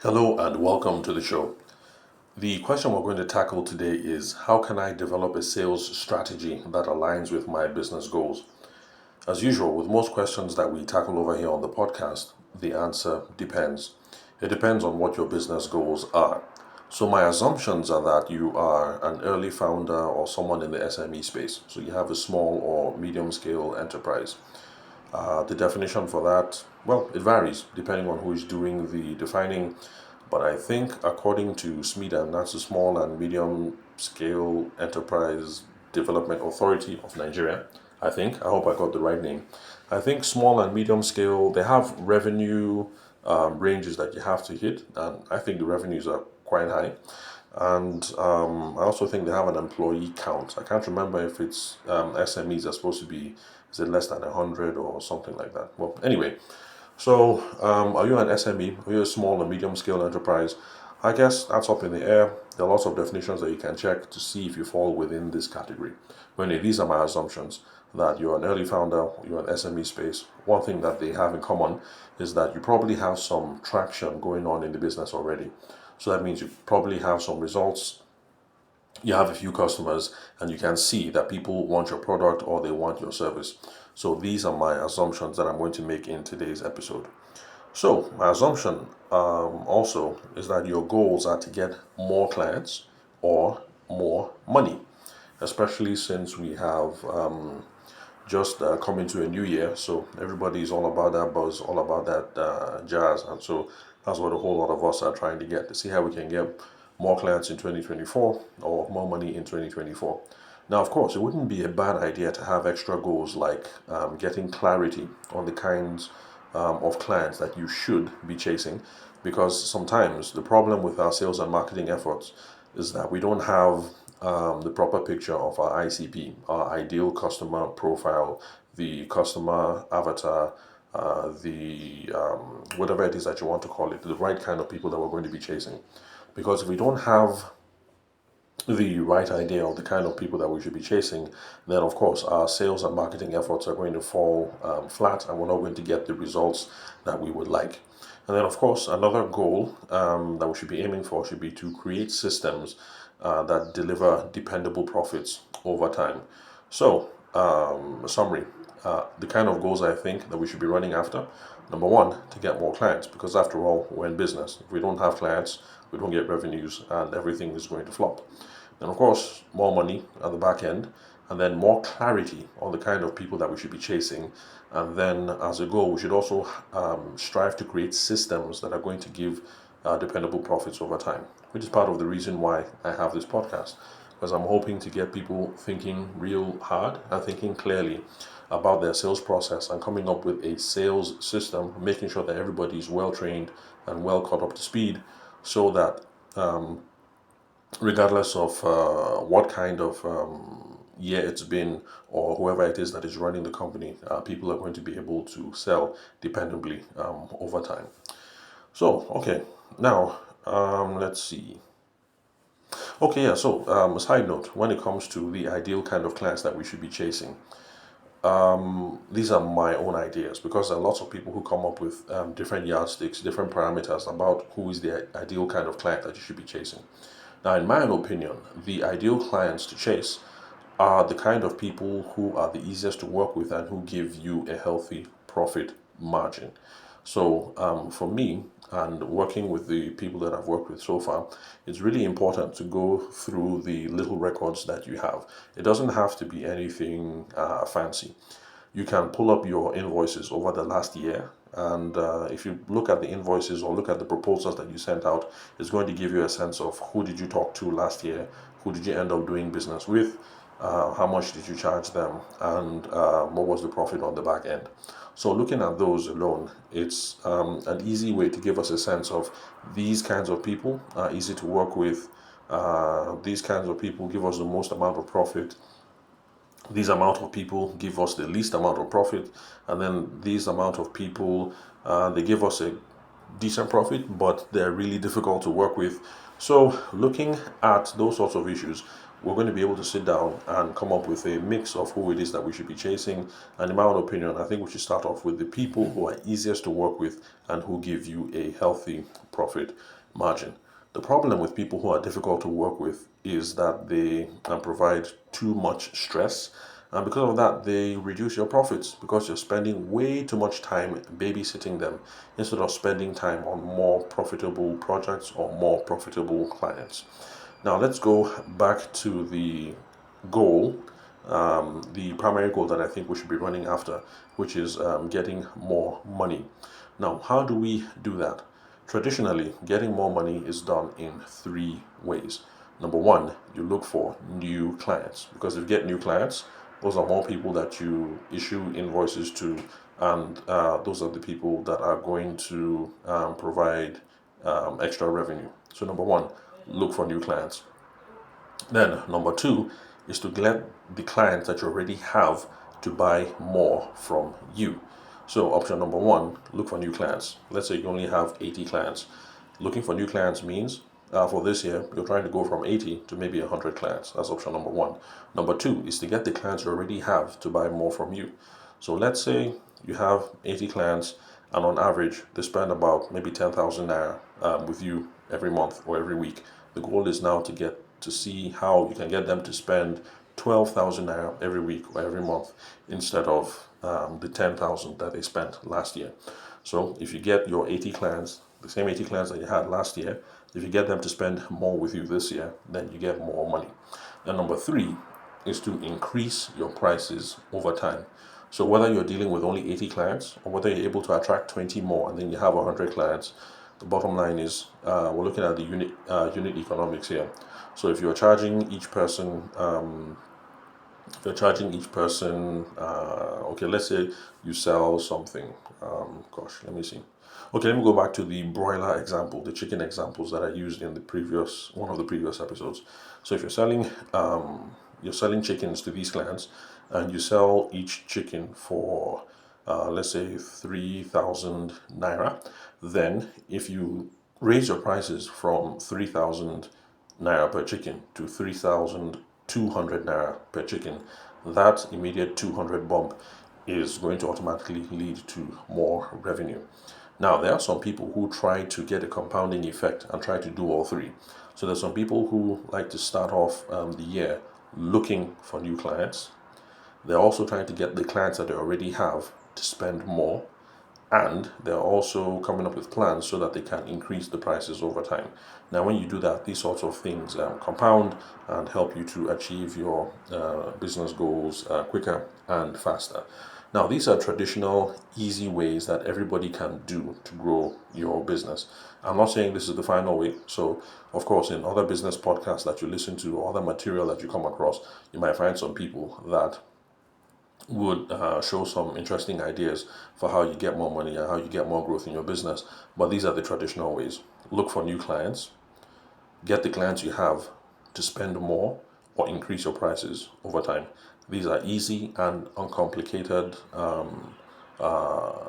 Hello and welcome to the show. The question we're going to tackle today is how can I develop a sales strategy that aligns with my business goals? As usual, with most questions that we tackle over here on the podcast, the answer depends. It depends on what your business goals are. So, my assumptions are that you are an early founder or someone in the SME space. So, you have a small or medium scale enterprise. The definition for that, well, it varies depending on who is doing the defining. But I think, according to SMEDA, and that's the Small and Medium Scale Enterprise Development Authority of Nigeria, I hope I got the right name. I think small and medium scale, they have revenue ranges that you have to hit, and I think the revenues are quite high. And I also think they have an employee count. I can't remember if it's SMEs are supposed to be, is it less than 100 or something like that? Well, anyway, so are you an SME? Are you a small or medium scale enterprise? I guess that's up in the air. There are lots of definitions that you can check to see if you fall within this category. But anyway, these are my assumptions that you're an early founder, you're an SME space. One thing that they have in common is that you probably have some traction going on in the business already. So that means you probably have some results, you have a few customers, and you can see that people want your product or they want your service. So these are my assumptions that I'm going to make in today's episode. So my assumption also is that your goals are to get more clients or more money, especially since we have just come into a new year. So everybody is all about that buzz, all about that jazz. And so that's what a whole lot of us are trying to get, to see how we can get more clients in 2024 or more money in 2024. Now, of course, it wouldn't be a bad idea to have extra goals like getting clarity on the kinds of clients that you should be chasing, because sometimes the problem with our sales and marketing efforts is that we don't have the proper picture of our ICP, our ideal customer profile, the customer avatar, the whatever it is that you want to call it, the right kind of people that we're going to be chasing. Because if we don't have the right idea of the kind of people that we should be chasing, then of course our sales and marketing efforts are going to fall flat, and we're not going to get the results that we would like. And then, of course, another goal that we should be aiming for should be to create systems that deliver dependable profits over time. So, a summary, the kind of goals I think that we should be running after. Number one, to get more clients, because after all, we're in business. If we don't have clients, we don't get revenues, and everything is going to flop. And of course, more money at the back end, and then more clarity on the kind of people that we should be chasing. And then, as a goal, we should also strive to create systems that are going to give dependable profits over time, which is part of the reason why I have this podcast, because I'm hoping to get people thinking real hard and thinking clearly about their sales process and coming up with a sales system, making sure that everybody is well trained and well caught up to speed, so that regardless of what kind of year it's been, or whoever it is that is running the company, people are going to be able to sell dependably over time. So, okay, now let's see. Okay, yeah, so a side note, when it comes to the ideal kind of clients that we should be chasing, these are my own ideas, because there are lots of people who come up with different yardsticks, different parameters about who is the ideal kind of client that you should be chasing. Now, in my own opinion, the ideal clients to chase are the kind of people who are the easiest to work with and who give you a healthy profit margin. So, for me, and working with the people that I've worked with so far, it's really important to go through the little records that you have. It doesn't have to be anything fancy. You can pull up your invoices over the last year, and if you look at the invoices or look at the proposals that you sent out, it's going to give you a sense of who did you talk to last year, who did you end up doing business with, how much did you charge them, and what was the profit on the back end. So looking at those alone, it's an easy way to give us a sense of these kinds of people are easy to work with. These kinds of people give us the most amount of profit. These amount of people give us the least amount of profit, and then these amount of people they give us a decent profit, but they're really difficult to work with. So looking at those sorts of issues, we're going to be able to sit down and come up with a mix of who it is that we should be chasing. And in my own opinion, I think we should start off with the people who are easiest to work with and who give you a healthy profit margin. The problem with people who are difficult to work with is that they provide too much stress. And because of that, they reduce your profits because you're spending way too much time babysitting them instead of spending time on more profitable projects or more profitable clients. Now, let's go back to the goal, the primary goal that I think we should be running after, which is getting more money. Now, how do we do that? Traditionally, getting more money is done in three ways. Number one, you look for new clients because if you get new clients, those are more people that you issue invoices to, and those are the people that are going to provide extra revenue. So, number one, look for new clients. Then, number two is to get the clients that you already have to buy more from you. So, option number one, look for new clients. Let's say you only have 80 clients. Looking for new clients means for this year, you're trying to go from 80 to maybe 100 clients. That's option number one. Number two is to get the clients you already have to buy more from you. So, let's say you have 80 clients, and on average, they spend about maybe 10,000 naira with you every month or every week. The goal is now to see how you can get them to spend 12,000 naira every week or every month instead of the 10,000 that they spent last year. So if you get your 80 clients, the same 80 clients that you had last year, if you get them to spend more with you this year, then you get more money. And number three is to increase your prices over time. So whether you're dealing with only 80 clients or whether you're able to attract 20 more and then you have 100 clients, the bottom line is we're looking at the unit economics here. So if you're charging each person, okay, let's say you sell something. Let me see. Okay, let me go back to the broiler example, the chicken examples that I used in the previous one of the previous episodes. So if you're selling chickens to these clients, and you sell each chicken for let's say 3,000 naira, then if you raise your prices from 3,000 naira per chicken to 3,200 naira per chicken, that immediate 200 bump is going to automatically lead to more revenue. Now, there are some people who try to get a compounding effect and try to do all three. So there's some people who like to start off the year looking for new clients. They're also trying to get the clients that they already have to spend more, and they're also coming up with plans so that they can increase the prices over time. Now, when you do that, these sorts of things compound and help you to achieve your business goals quicker and faster. Now, these are traditional, easy ways that everybody can do to grow your business. I'm not saying this is the final way. So, of course, in other business podcasts that you listen to or other material that you come across, you might find some people that would show some interesting ideas for how you get more money and how you get more growth in your business. But these are the traditional ways. Look for new clients, get the clients you have to spend more or increase your prices over time. These are easy and uncomplicated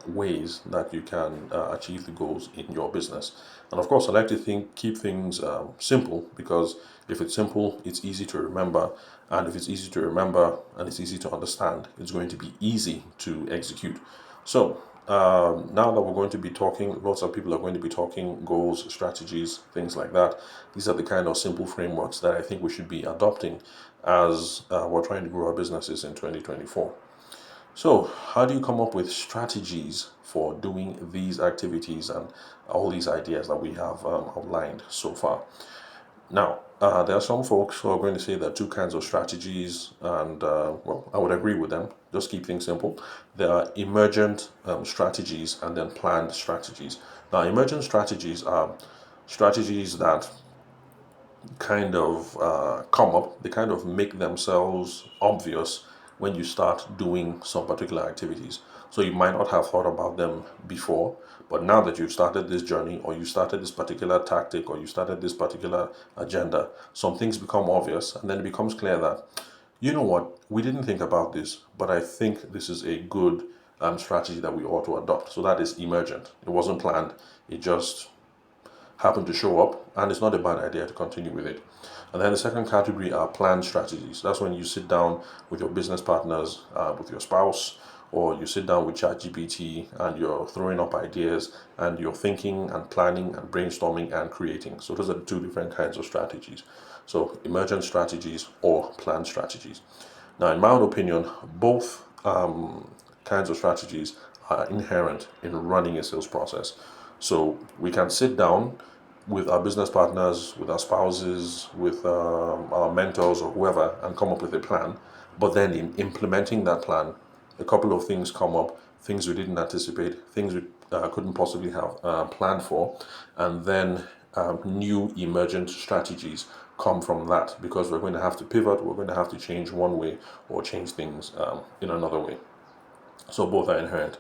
ways that you can achieve the goals in your business. And of course, I like to keep things simple because if it's simple, it's easy to remember. And if it's easy to remember and it's easy to understand, it's going to be easy to execute. So now that we're going to be talking, lots of people are going to be talking goals, strategies, things like that. These are the kind of simple frameworks that I think we should be adopting as we're trying to grow our businesses in 2024. So, how do you come up with strategies for doing these activities and all these ideas that we have outlined so far? Now, there are some folks who are going to say there are two kinds of strategies, and well, I would agree with them. Just keep things simple. There are emergent strategies and then planned strategies. Now, emergent strategies are strategies that kind of come up, they kind of make themselves obvious when you start doing some particular activities. So you might not have thought about them before, but now that you've started this journey or you started this particular tactic or you started this particular agenda, some things become obvious and then it becomes clear that, you know what, we didn't think about this, but I think this is a good strategy that we ought to adopt. So that is emergent. It wasn't planned. It just happen to show up, and it's not a bad idea to continue with it. And then the second category are planned strategies. That's when you sit down with your business partners, with your spouse, or you sit down with ChatGPT and you're throwing up ideas and you're thinking and planning and brainstorming and creating. So those are the two different kinds of strategies. So emergent strategies or planned strategies. Now, in my own opinion, both kinds of strategies are inherent in running a sales process. So we can sit down with our business partners, with our spouses, with our mentors or whoever, and come up with a plan. But then in implementing that plan, a couple of things come up, things we didn't anticipate, things we couldn't possibly have planned for, and then new emergent strategies come from that, because we're going to have to pivot, we're going to have to change one way or change things in another way. So both are inherent.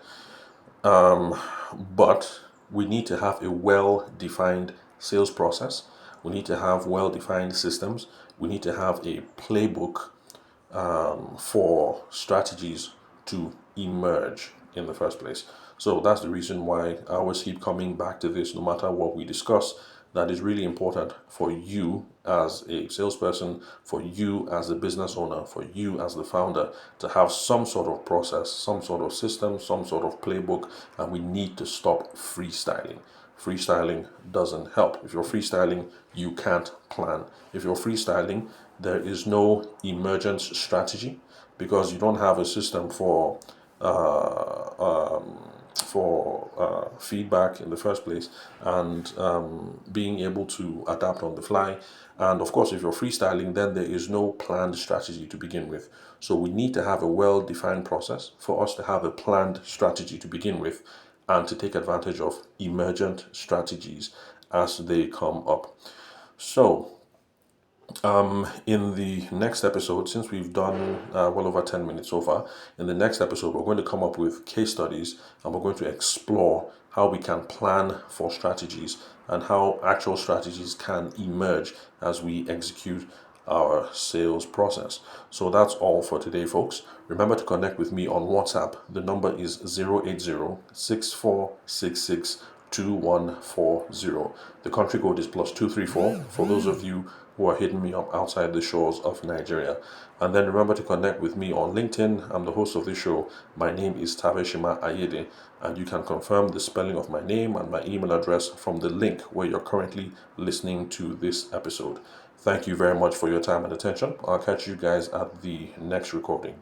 But we need to have a well-defined sales process. We need to have well-defined systems. We need to have a playbook for strategies to emerge in the first place. So that's the reason why I always keep coming back to this, no matter what we discuss. That is really important for you as a salesperson, for you as a business owner, for you as the founder, to have some sort of process, some sort of system, some sort of playbook, and we need to stop freestyling. Freestyling doesn't help. If you're freestyling, you can't plan. If you're freestyling, there is no emergence strategy, because you don't have a system for feedback in the first place, and being able to adapt on the fly. And of course, if you're freestyling, then there is no planned strategy to begin with. So we need to have a well-defined process for us to have a planned strategy to begin with, and to take advantage of emergent strategies as they come up. So in the next episode, since we've done well over 10 minutes so far, in the next episode, we're going to come up with case studies, and we're going to explore how we can plan for strategies and how actual strategies can emerge as we execute our sales process. So that's all for today, folks. Remember to connect with me on WhatsApp. The number is 080-6466-2140. The country code is +234 for those of you who are hitting me up outside the shores of Nigeria. And then remember to connect with me on LinkedIn. I'm the host of this show. My name is Taveshima Ayede, and you can confirm the spelling of my name and my email address from the link where you're currently listening to this episode. Thank you very much for your time and attention. I'll catch you guys at the next recording.